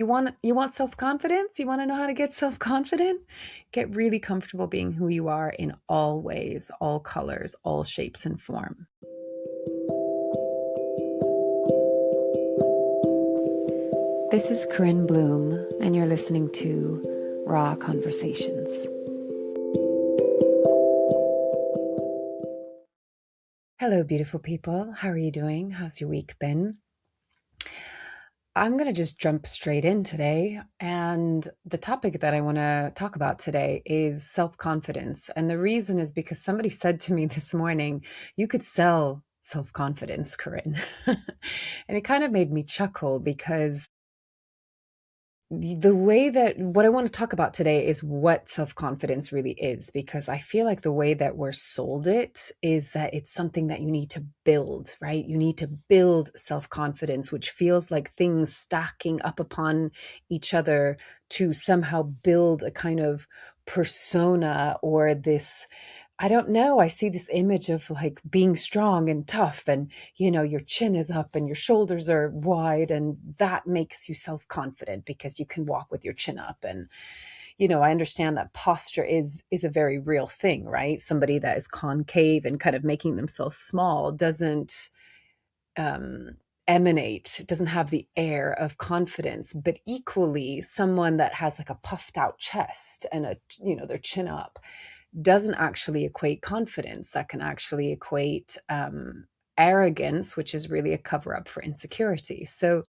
You want self-confidence? You want to know how to get self-confident? Get really comfortable being who you are in all ways, all colors, all shapes and form. This is Corinne Bloom, and you're listening to Raw Conversations. Hello, beautiful people. How are you doing? How's your week been? I'm going to just jump straight in today. And the topic that I want to talk about today is self-confidence. And the reason is because somebody said to me this morning, you could sell self-confidence, Corinne. And it kind of made me chuckle because the way that what I want to talk about today is what self-confidence really is, because I feel like the way that we're sold it is that it's something that you need to build, right? You need to build self-confidence, which feels like things stacking up upon each other to somehow build a kind of persona or this. I don't know. I see this image of like being strong and tough and, your chin is up and your shoulders are wide, and that makes you self-confident because you can walk with your chin up. And, I understand that posture is a very real thing, right? Somebody that is concave and kind of making themselves small doesn't um, doesn't have the air of confidence. But equally, someone that has like a puffed out chest and their chin up doesn't actually equate confidence. That can actually equate arrogance, which is really a cover up for insecurity. So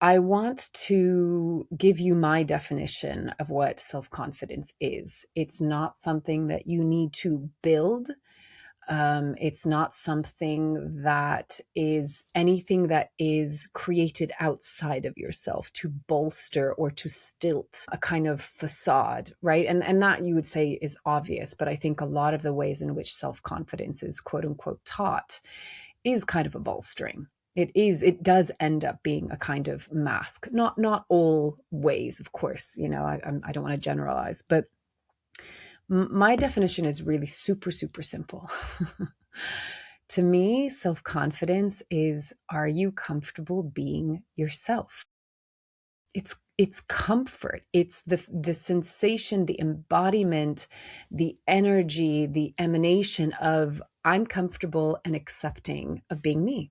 I want to give you my definition of what self confidence is. It's not something that you need to build. It's not something that is anything that is created outside of yourself to bolster or to stilt a kind of facade, right? And that you would say is obvious, but I think a lot of the ways in which self-confidence is quote unquote taught is kind of a bolstering. It does end up being a kind of mask. Not all ways, of course, I don't want to generalize, but my definition is really super, super simple. To me, self-confidence is, are you comfortable being yourself? It's comfort. It's the sensation, the embodiment, the energy, the emanation of I'm comfortable and accepting of being me.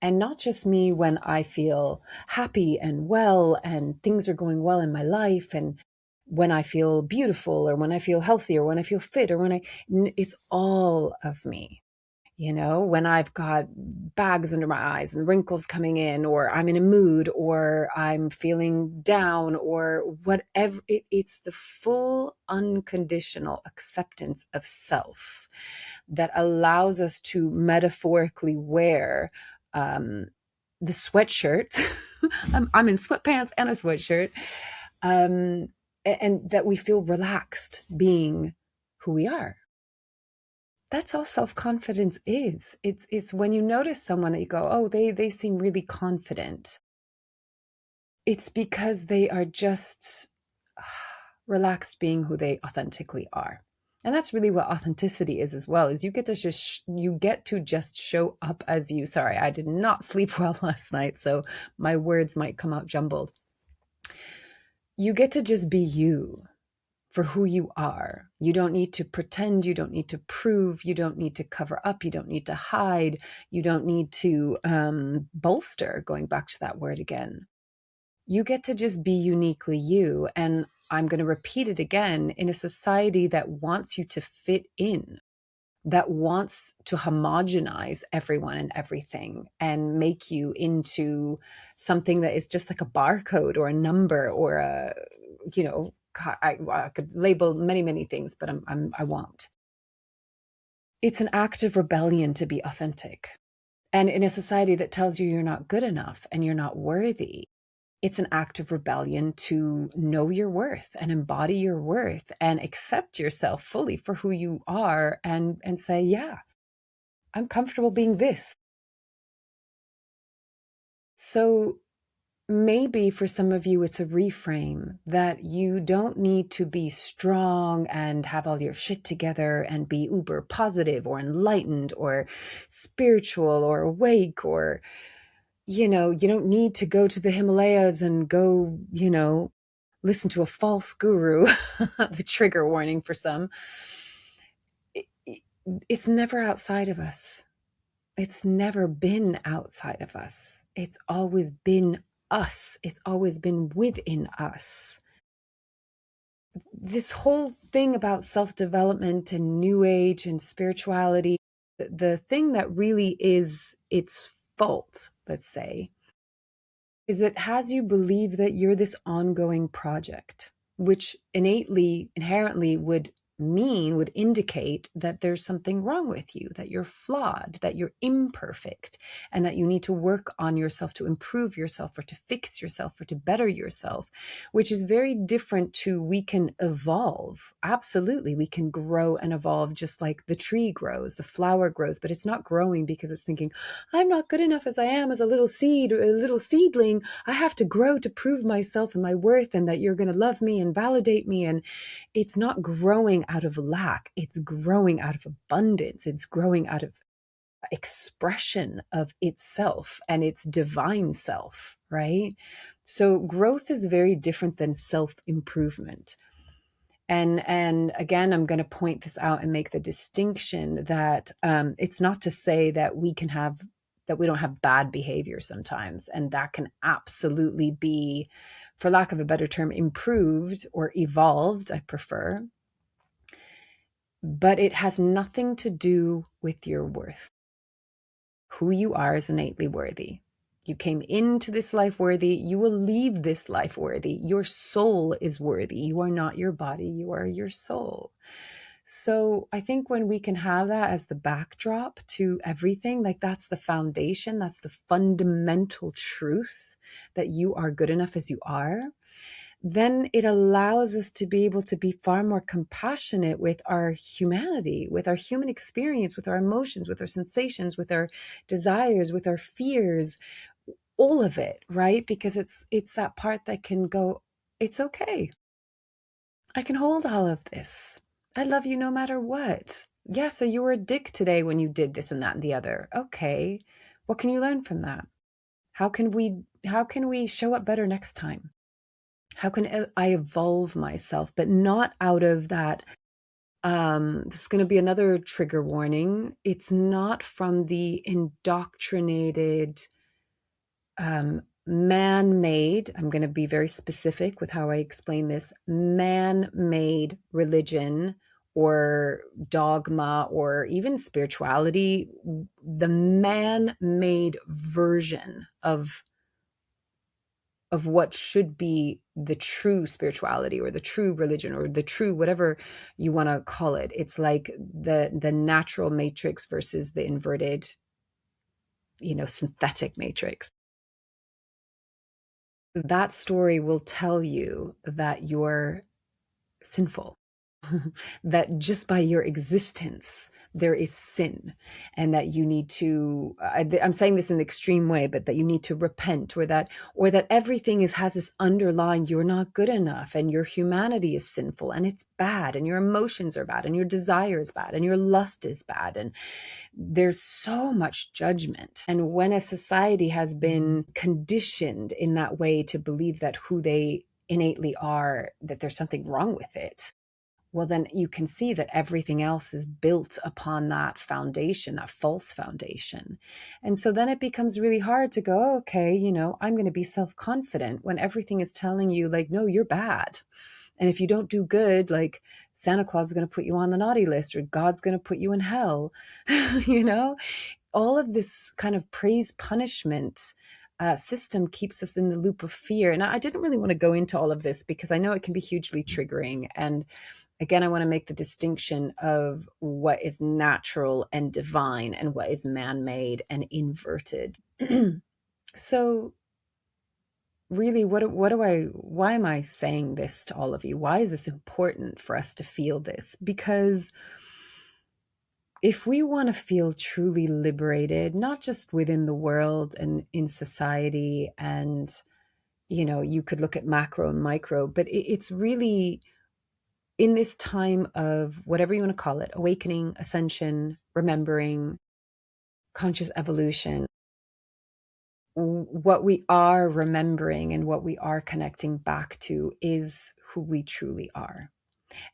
And not just me when I feel happy and well and things are going well in my life, and when I feel beautiful or when I feel healthy or when I feel fit or it's all of me. When I've got bags under my eyes and wrinkles coming in, or I'm in a mood, or I'm feeling down, or whatever, it's the full unconditional acceptance of self that allows us to metaphorically wear the sweatshirt. I'm in sweatpants and a sweatshirt, and that we feel relaxed being who we are. That's all self-confidence is. It's when you notice someone that you go, oh, they seem really confident. It's because they are just relaxed being who they authentically are. And that's really what authenticity is as well, is you get to just show up as you. Sorry, I did not sleep well last night, so my words might come out jumbled. You get to just be you for who you are. You don't need to pretend, you don't need to prove, you don't need to cover up, you don't need to hide, you don't need to bolster, going back to that word again. You get to just be uniquely you. And I'm going to repeat it again, in a society that wants you to fit in, that wants to homogenize everyone and everything and make you into something that is just like a barcode or a number or I could label many, many things, but I won't. It's an act of rebellion to be authentic. And in a society that tells you you're not good enough and you're not worthy, it's an act of rebellion to know your worth and embody your worth and accept yourself fully for who you are and say, yeah, I'm comfortable being this. So maybe for some of you, it's a reframe that you don't need to be strong and have all your shit together and be uber positive or enlightened or spiritual or awake or you don't need to go to the Himalayas and go, listen to a false guru, the trigger warning for some. It, it- it's never outside of us. It's never been outside of us. It's always been us. It's always been within us. This whole thing about self development and new age and spirituality, the thing that really is its fault, let's say, is it has you believe that you're this ongoing project, which inherently would indicate that there's something wrong with you, that you're flawed, that you're imperfect, and that you need to work on yourself to improve yourself or to fix yourself or to better yourself, which is very different to we can evolve. Absolutely, we can grow and evolve just like the tree grows, the flower grows, but it's not growing because it's thinking, I'm not good enough as I am as a little seed, a little seedling. I have to grow to prove myself and my worth and that you're going to love me and validate me. And it's not growing out of lack. It's growing out of abundance. It's growing out of expression of itself and its divine self, right? So growth is very different than self-improvement. And again, I'm going to point this out and make the distinction that it's not to say that we don't have bad behavior sometimes, and that can absolutely be, for lack of a better term, improved or evolved, I prefer. But it has nothing to do with your worth. Who you are is innately worthy. You came into this life worthy. You will leave this life worthy. Your soul is worthy. You are not your body. You are your soul. So I think when we can have that as the backdrop to everything, like that's the foundation, that's the fundamental truth that you are good enough as you are, then it allows us to be able to be far more compassionate with our humanity, with our human experience, with our emotions, with our sensations, with our desires, with our fears, all of it, right? Because it's that part that can go, it's okay. I can hold all of this. I love you no matter what. Yeah, so you were a dick today when you did this and that and the other. Okay. What can you learn from that? How can we show up better next time? How can I evolve myself, but not out of that? This is going to be another trigger warning. It's not from the indoctrinated, man-made, I'm going to be very specific with how I explain this, man-made religion or dogma or even spirituality, the man-made version of what should be the true spirituality or the true religion or the true whatever you want to call it. It's like the natural matrix versus the inverted, synthetic matrix. That story will tell you that you're sinful. That just by your existence there is sin, and that you need to, I'm saying this in an extreme way, but that you need to repent, or that everything has this underlying, you're not good enough and your humanity is sinful and it's bad and your emotions are bad and your desire is bad and your lust is bad, and there's so much judgment. And when a society has been conditioned in that way to believe that who they innately are, that there's something wrong with it, well, then you can see that everything else is built upon that foundation, that false foundation. And so then it becomes really hard to go, oh, okay, I'm going to be self-confident when everything is telling you, like, no, you're bad. And if you don't do good, like Santa Claus is going to put you on the naughty list, or God's going to put you in hell. All of this kind of praise punishment system keeps us in the loop of fear. And I didn't really want to go into all of this because I know it can be hugely triggering. And again, I want to make the distinction of what is natural and divine and what is man-made and inverted. So really, why am I saying this to all of you? Why is this important for us to feel this? Because if we want to feel truly liberated, not just within the world and in society, and, you could look at macro and micro, but it's really in this time of whatever you want to call it, awakening, ascension, remembering, conscious evolution, what we are remembering and what we are connecting back to is who we truly are.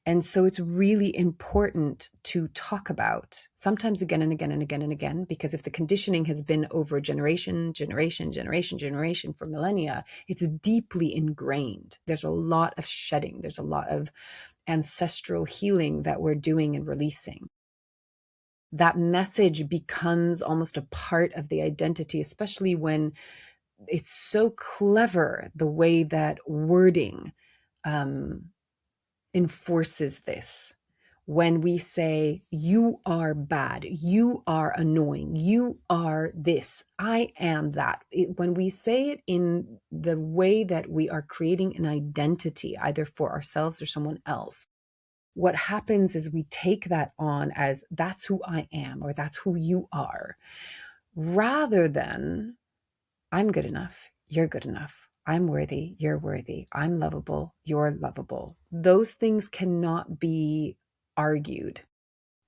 And so it's really important to talk about, sometimes again and again and again and again, because if the conditioning has been over generation for millennia, it's deeply ingrained. There's a lot of shedding. There's a lot of ancestral healing that we're doing and releasing. That message becomes almost a part of the identity, especially when it's so clever the way that wording um, enforces this. When we say, you are bad, you are annoying, you are this, I am that. When we say it in the way that we are creating an identity, either for ourselves or someone else, what happens is we take that on as that's who I am or that's who you are, rather than I'm good enough, you're good enough. I'm worthy, you're worthy. I'm lovable, you're lovable. Those things cannot be argued,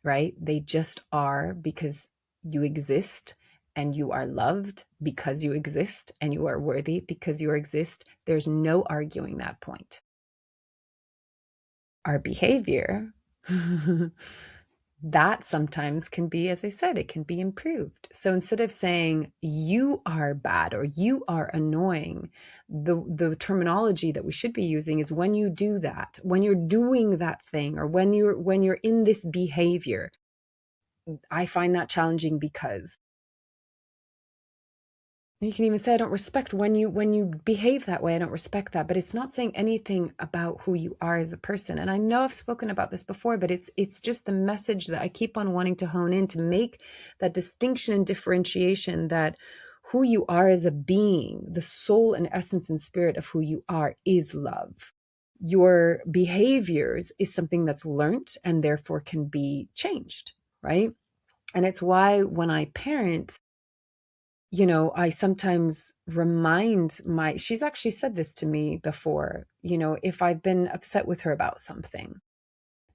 right? They just are, because you exist and you are loved because you exist, and you are worthy because you exist. There's no arguing that point. Our behavior that sometimes can be, as I said, it can be improved. So instead of saying you are bad or you are annoying, the terminology that we should be using is when you do that, when you're doing that thing, or when you're in this behavior. I find that challenging because you can even say, I don't respect when you behave that way. I don't respect that. But it's not saying anything about who you are as a person. And I know I've spoken about this before, but it's just the message that I keep on wanting to hone in, to make that distinction and differentiation, that who you are as a being, the soul and essence and spirit of who you are, is love. Your behaviors is something that's learned and therefore can be changed, right? And it's why when I parent, I sometimes remind she's actually said this to me before, if I've been upset with her about something,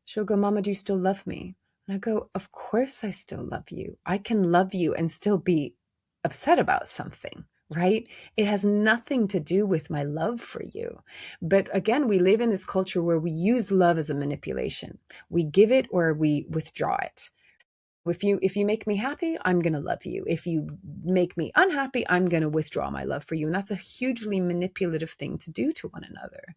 she'll go, Mama, do you still love me? And I go, of course I still love you. I can love you and still be upset about something, right? It has nothing to do with my love for you. But again, we live in this culture where we use love as a manipulation. We give it or we withdraw it. If you make me happy, I'm going to love you. If you make me unhappy, I'm going to withdraw my love for you. And that's a hugely manipulative thing to do to one another.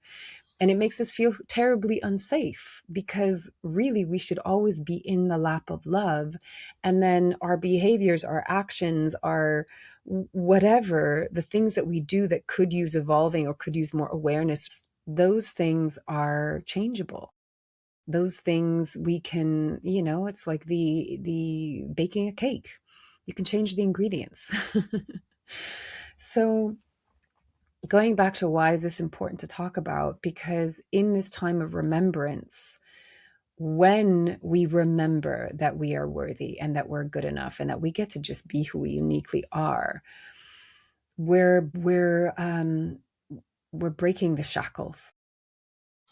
And it makes us feel terribly unsafe, because really we should always be in the lap of love. And then our behaviors, our actions, our whatever, the things that we do that could use evolving or could use more awareness, those things are changeable. Those things we can, it's like the baking a cake. You can change the ingredients. So going back to why is this important to talk about? Because in this time of remembrance, when we remember that we are worthy and that we're good enough and that we get to just be who we uniquely are, we're breaking the shackles.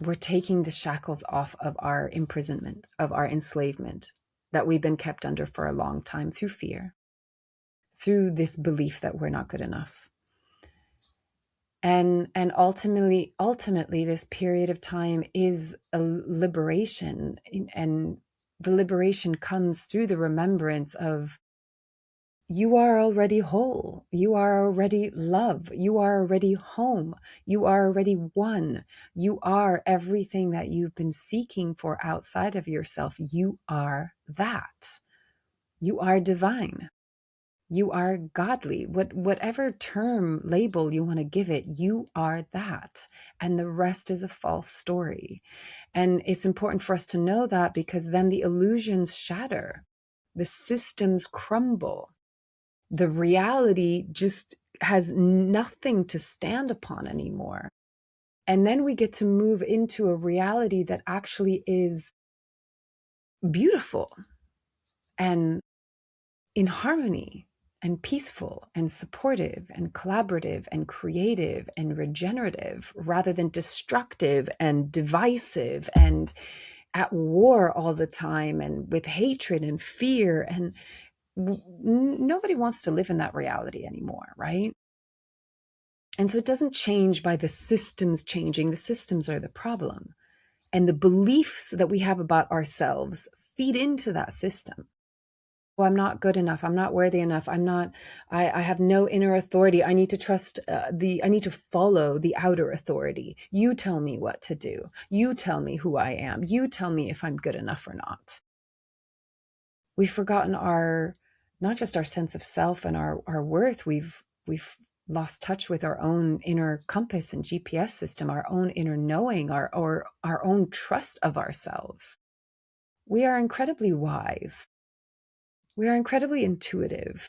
We're taking the shackles off of our imprisonment, of our enslavement that we've been kept under for a long time, through fear, through this belief that we're not good enough. And ultimately, this period of time is a liberation. And the liberation comes through the remembrance of, you are already whole. You are already love. You are already home. You are already one. You are everything that you've been seeking for outside of yourself. You are that. You are divine. You are godly. Whatever term, label you want to give it, you are that. And the rest is a false story. And it's important for us to know that, because then the illusions shatter. The systems crumble. The reality just has nothing to stand upon anymore. And then we get to move into a reality that actually is beautiful and in harmony and peaceful and supportive and collaborative and creative and regenerative, rather than destructive and divisive and at war all the time and with hatred and fear. And nobody wants to live in that reality anymore, right? And so it doesn't change by the systems changing. The systems are the problem. And the beliefs that we have about ourselves feed into that system. Oh, I'm not good enough. I'm not worthy enough. I have no inner authority. I need to trust I need to follow the outer authority. You tell me what to do. You tell me who I am. You tell me if I'm good enough or not. We've forgotten not just our sense of self and our worth. We've lost touch with our own inner compass and GPS system, our own inner knowing, our own trust of ourselves. We are incredibly wise. We are incredibly intuitive.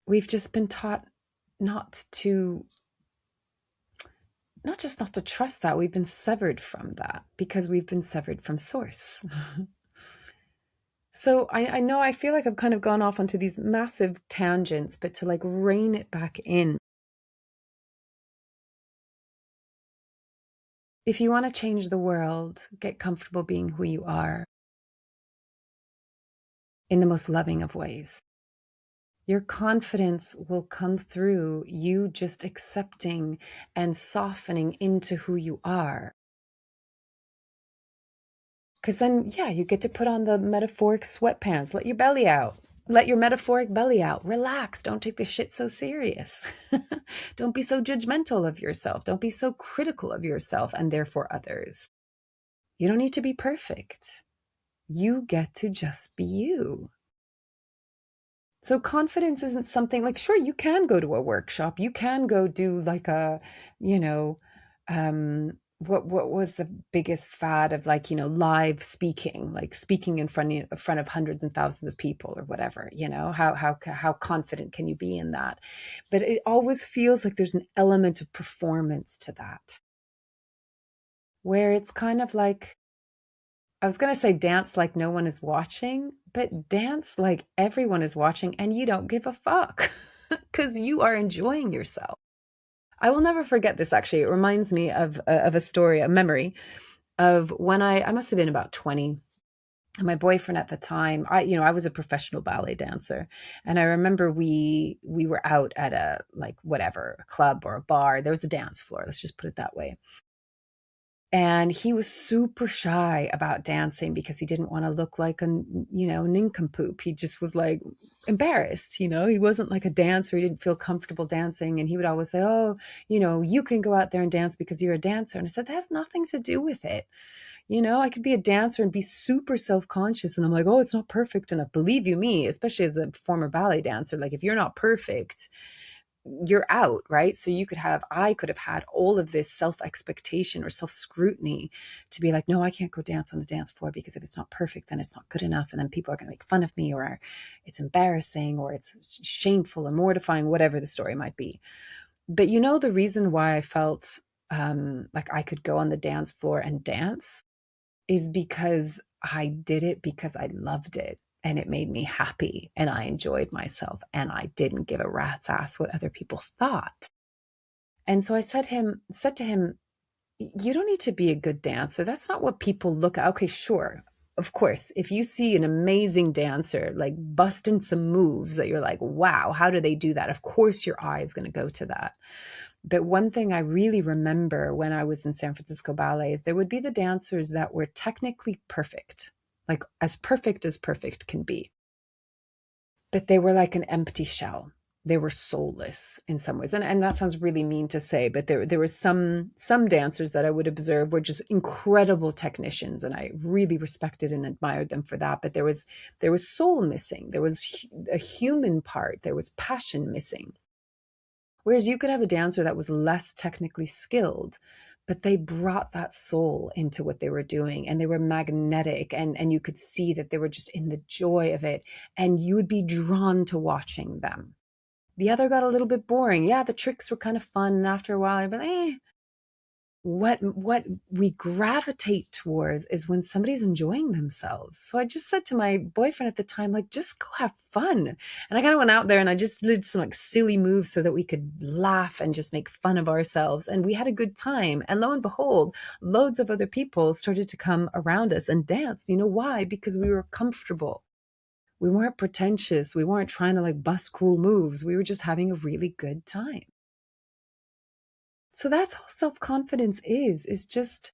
We've just been taught not to, not just not to trust that, we've been severed from that because we've been severed from source. So I know I feel like I've kind of gone off onto these massive tangents, but to like rein it back in. If you want to change the world, get comfortable being who you are in the most loving of ways. Your confidence will come through you just accepting and softening into who you are. Because then, yeah, you get to put on the metaphoric sweatpants, let your belly out. Let your metaphoric belly out. Relax. Don't take this shit so serious. Don't be so judgmental of yourself. Don't be so critical of yourself and therefore others. You don't need to be perfect. You get to just be you. So confidence isn't something like, sure, you can go to a workshop. You can go do like a, you know, what was the biggest fad of like, live speaking, like speaking in front of hundreds and thousands of people or whatever, how confident can you be in that? But it always feels like there's an element of performance to that, where it's kind of like, I was going to say dance like no one is watching, but dance like everyone is watching and you don't give a fuck because you are enjoying yourself. I will never forget this, actually. It reminds me of a story, a memory of when I must have been about 20. And my boyfriend at the time, I was a professional ballet dancer. And I remember we were out at a club or a bar. There was a dance floor, let's just put it that way. And he was super shy about dancing because he didn't want to look like a nincompoop. He just was like embarrassed, he wasn't like a dancer. He didn't feel comfortable dancing. And he would always say, oh, you can go out there and dance because you're a dancer. And I said, that has nothing to do with it. I could be a dancer and be super self-conscious. And I'm like, oh, it's not perfect enough. Believe you me, especially as a former ballet dancer, like if you're not perfect, you're out, right? So I could have had all of this self-expectation or self-scrutiny to be like, no, I can't go dance on the dance floor because if it's not perfect, then it's not good enough. And then people are going to make fun of me, or it's embarrassing, or it's shameful or mortifying, whatever the story might be. But the reason why I felt like I could go on the dance floor and dance is because I did it because I loved it. And it made me happy and I enjoyed myself and I didn't give a rat's ass what other people thought. And so I said to him, you don't need to be a good dancer. That's not what people look at. Okay, sure. Of course, if you see an amazing dancer, like busting some moves that you're like, wow, how do they do that? Of course, your eye is going to go to that. But one thing I really remember when I was in San Francisco Ballet is there would be the dancers that were technically perfect, like as perfect can be. But they were like an empty shell. They were soulless in some ways. And that sounds really mean to say, but there were some dancers that I would observe were just incredible technicians. And I really respected and admired them for that. But there was soul missing. There was a human part. There was passion missing. Whereas you could have a dancer that was less technically skilled, but they brought that soul into what they were doing and they were magnetic, and you could see that they were just in the joy of it and you would be drawn to watching them. The other got a little bit boring. Yeah, the tricks were kind of fun, and after a while I'd be like, what we gravitate towards is when somebody's enjoying themselves. So I just said to my boyfriend at the time, like, just go have fun. And I kind of went out there and I just did some like silly moves so that we could laugh and just make fun of ourselves. And we had a good time. And lo and behold, loads of other people started to come around us and dance. You know why? Because we were comfortable. We weren't pretentious. We weren't trying to like bust cool moves. We were just having a really good time. So that's all self-confidence is just,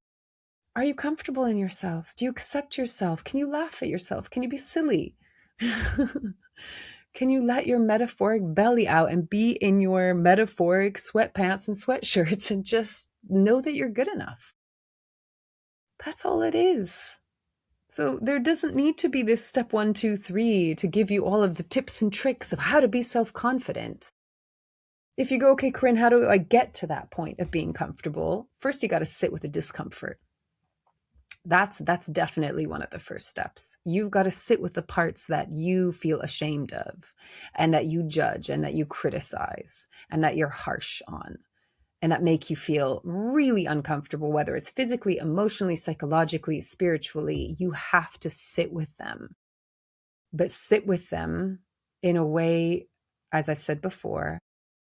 are you comfortable in yourself? Do you accept yourself? Can you laugh at yourself? Can you be silly? Can you let your metaphoric belly out and be in your metaphoric sweatpants and sweatshirts and just know that you're good enough? That's all it is. So there doesn't need to be this step 1, 2, 3 to give you all of the tips and tricks of how to be self-confident. If you go, okay, Corinne, how do I get to that point of being comfortable? First, you got to sit with the discomfort. That's definitely one of the first steps. You've got to sit with the parts that you feel ashamed of and that you judge and that you criticize and that you're harsh on and that make you feel really uncomfortable, whether it's physically, emotionally, psychologically, spiritually. You have to sit with them, but sit with them in a way, as I've said before,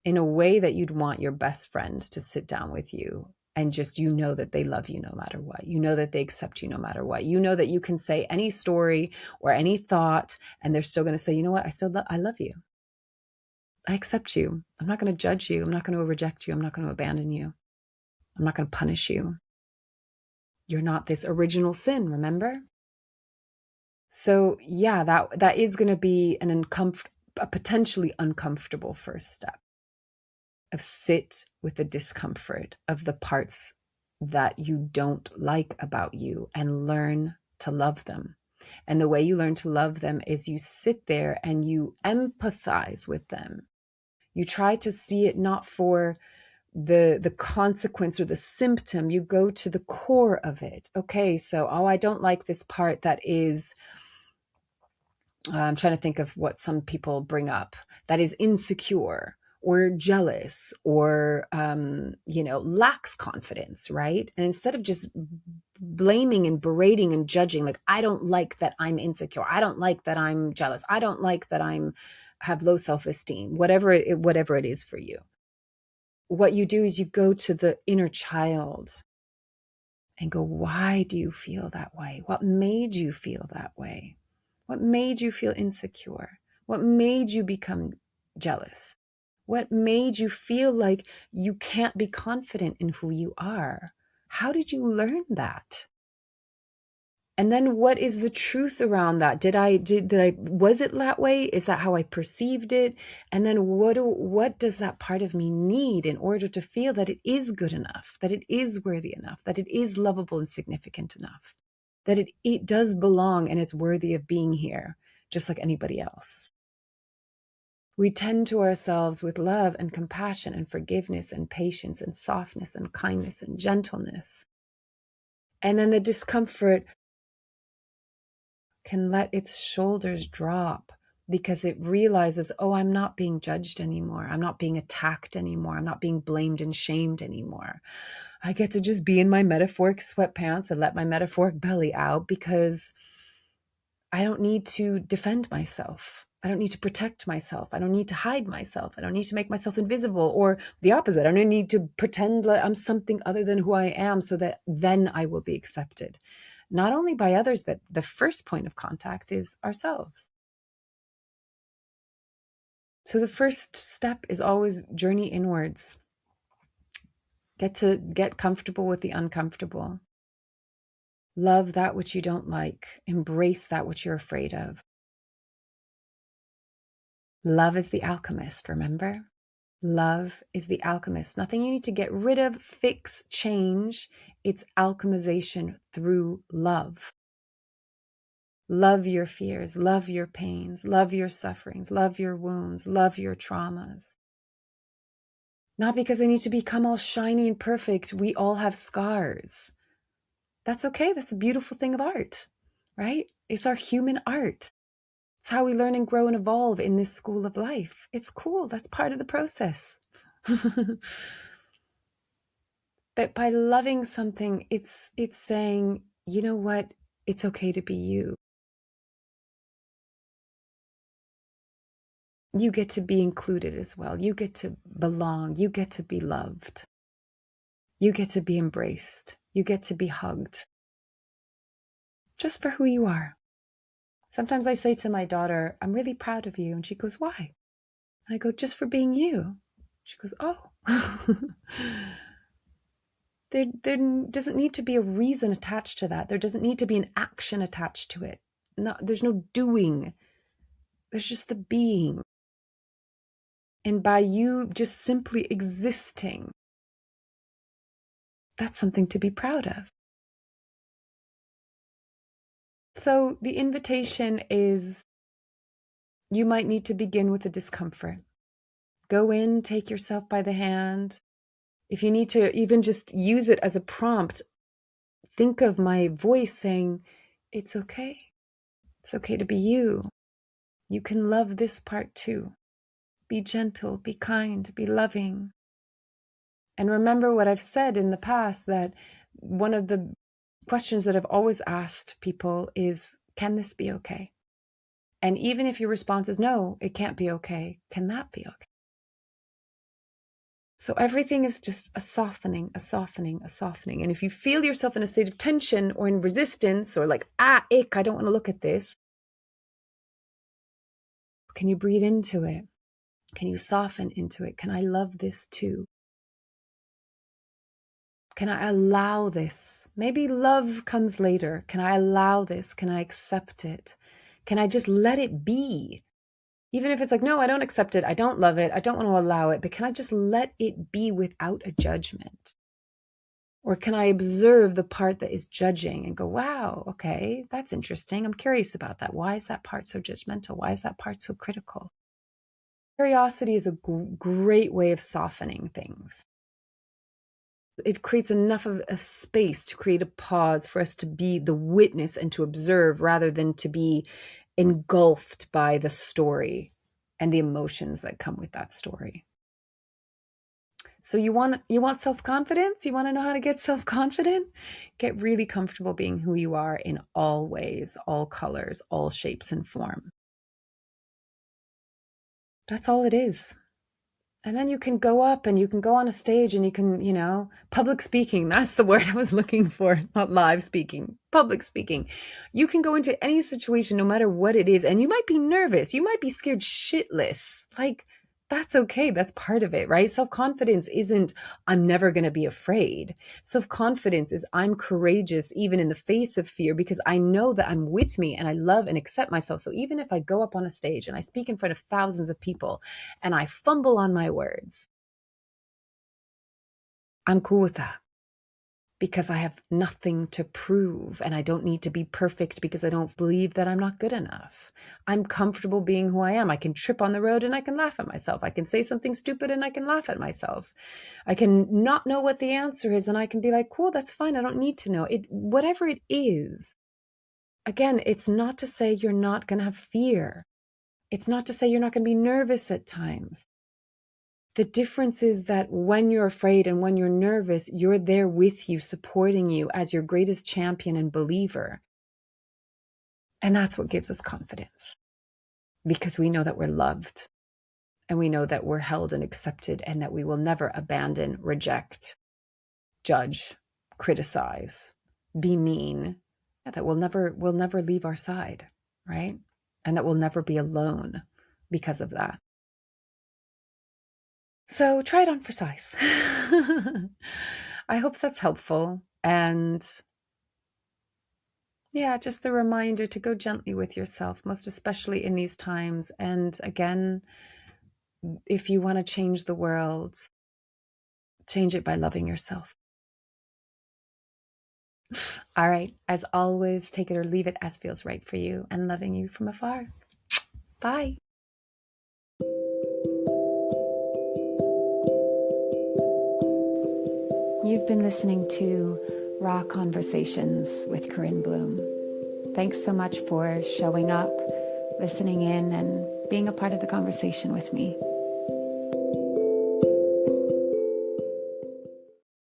in a way that you'd want your best friend to sit down with you and just, you know, that they love you no matter what. You know that they accept you no matter what. You know that you can say any story or any thought and they're still going to say, you know what, I love you. I accept you. I'm not going to judge you. I'm not going to reject you. I'm not going to abandon you. I'm not going to punish you. You're not this original sin, remember? So yeah, that is going to be a potentially uncomfortable first step. Of sit with the discomfort of the parts that you don't like about you and learn to love them. And the way you learn to love them is you sit there and you empathize with them. You try to see it not for the consequence or the symptom. You go to the core of it. Okay, so, I don't like this part that is, I'm trying to think of what some people bring up, that is insecure or jealous or, lacks confidence, right? And instead of just blaming and berating and judging, like, I don't like that I'm insecure. I don't like that I'm jealous. I don't like that have low self-esteem, whatever it is for you. What you do is you go to the inner child and go, why do you feel that way? What made you feel that way? What made you feel insecure? What made you become jealous? What made you feel like you can't be confident in who you are? How did you learn that? And then what is the truth around that? Was it that way? Is that how I perceived it? And then what does that part of me need in order to feel that it is good enough, that it is worthy enough, that it is lovable and significant enough, that it does belong and it's worthy of being here, just like anybody else. We tend to ourselves with love and compassion and forgiveness and patience and softness and kindness and gentleness. And then the discomfort can let its shoulders drop because it realizes, I'm not being judged anymore. I'm not being attacked anymore. I'm not being blamed and shamed anymore. I get to just be in my metaphoric sweatpants and let my metaphoric belly out because I don't need to defend myself. I don't need to protect myself. I don't need to hide myself. I don't need to make myself invisible, or the opposite. I don't need to pretend like I'm something other than who I am so that then I will be accepted. Not only by others, but the first point of contact is ourselves. So the first step is always journey inwards. Get comfortable with the uncomfortable. Love that which you don't like. Embrace that which you're afraid of. Love is the alchemist, remember? Love is the alchemist. Nothing you need to get rid of, fix, change. It's alchemization through love. Love your fears, love your pains, love your sufferings, love your wounds, love your traumas. Not because they need to become all shiny and perfect. We all have scars. That's okay. That's a beautiful thing of art, right? It's our human art. It's how we learn and grow and evolve in this school of life. It's cool. That's part of the process. But by loving something, it's saying, you know what? It's okay to be you. You get to be included as well. You get to belong. You get to be loved. You get to be embraced. You get to be hugged. Just for who you are. Sometimes I say to my daughter, I'm really proud of you. And she goes, why? And I go, just for being you. She goes, oh. There doesn't need to be a reason attached to that. There doesn't need to be an action attached to it. No, there's no doing. There's just the being. And by you just simply existing, that's something to be proud of. So the invitation is, you might need to begin with the discomfort. Go in, take yourself by the hand. If you need to even just use it as a prompt, think of my voice saying, it's okay. It's okay to be you. You can love this part too. Be gentle, be kind, be loving. And remember what I've said in the past, that one of the questions that I've always asked people is, can this be okay? And even if your response is no, it can't be okay, can that be okay? So everything is just a softening, a softening, a softening. And if you feel yourself in a state of tension or in resistance or like, ick, I don't want to look at this, can you breathe into it? Can you soften into it? Can I love this too? Can I allow this? Maybe love comes later. Can I allow this? Can I accept it? Can I just let it be? Even if it's like, no, I don't accept it. I don't love it. I don't want to allow it. But can I just let it be without a judgment? Or can I observe the part that is judging and go, wow, okay, that's interesting. I'm curious about that. Why is that part so judgmental? Why is that part so critical? Curiosity is a great way of softening things. It creates enough of a space to create a pause for us to be the witness and to observe rather than to be engulfed by the story and the emotions that come with that story. So you want self-confidence? You want to know how to get self-confident? Get really comfortable being who you are in all ways, all colors, all shapes and form. That's all it is. And then you can go up and you can go on a stage and you can, public speaking. That's the word I was looking for, not live speaking, public speaking. You can go into any situation, no matter what it is. And you might be nervous. You might be scared shitless. Like, that's okay. That's part of it, right? Self-confidence isn't, I'm never going to be afraid. Self-confidence is, I'm courageous even in the face of fear because I know that I'm with me and I love and accept myself. So even if I go up on a stage and I speak in front of thousands of people and I fumble on my words, I'm cool with that. Because I have nothing to prove and I don't need to be perfect because I don't believe that I'm not good enough. I'm comfortable being who I am. I can trip on the road and I can laugh at myself. I can say something stupid and I can laugh at myself. I can not know what the answer is and I can be like, cool, that's fine. I don't need to know it. Whatever it is. Again, it's not to say you're not going to have fear. It's not to say you're not going to be nervous at times. The difference is that when you're afraid and when you're nervous, you're there with you, supporting you as your greatest champion and believer. And that's what gives us confidence, because we know that we're loved and we know that we're held and accepted and that we will never abandon, reject, judge, criticize, be mean, that we'll never leave our side, right? And that we'll never be alone because of that. So try it on for size. I hope that's helpful. And yeah, just a reminder to go gently with yourself, most especially in these times. And again, if you want to change the world, change it by loving yourself. All right. As always, take it or leave it as feels right for you, and loving you from afar. Bye. You've been listening to Raw Conversations with Corinne Bloom. Thanks so much for showing up, listening in, and being a part of the conversation with me.